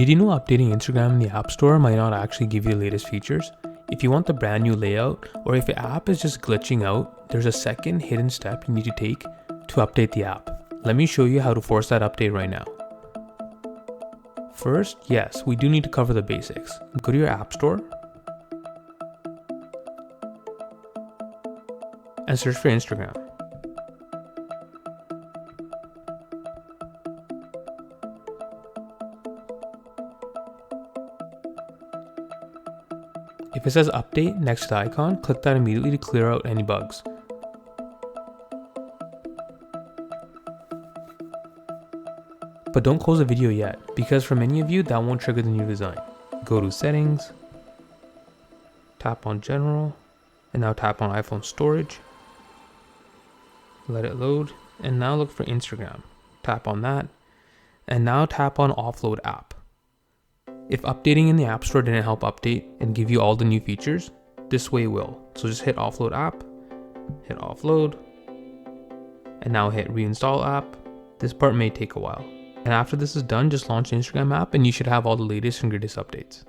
Did you know updating Instagram in the App Store might not actually give you the latest features? If you want the brand new layout, or if your app is just glitching out, there's a second hidden step you need to take to update the app. Let me show you how to force that update right now. First, yes, we do need to cover the basics. Go to your App Store and search for Instagram. If it says update next to the icon, click that immediately to clear out any bugs. But don't close the video yet, because for many of you that won't trigger the new design. Go to settings, tap on general, and now tap on iPhone storage. Let it load, and now look for Instagram. Tap on that, and now tap on offload app. If updating in the App Store didn't help update and give you all the new features, this way will. So just hit offload app, hit offload, and now hit reinstall app. This part may take a while. And after this is done, just launch the Instagram app and you should have all the latest and greatest updates.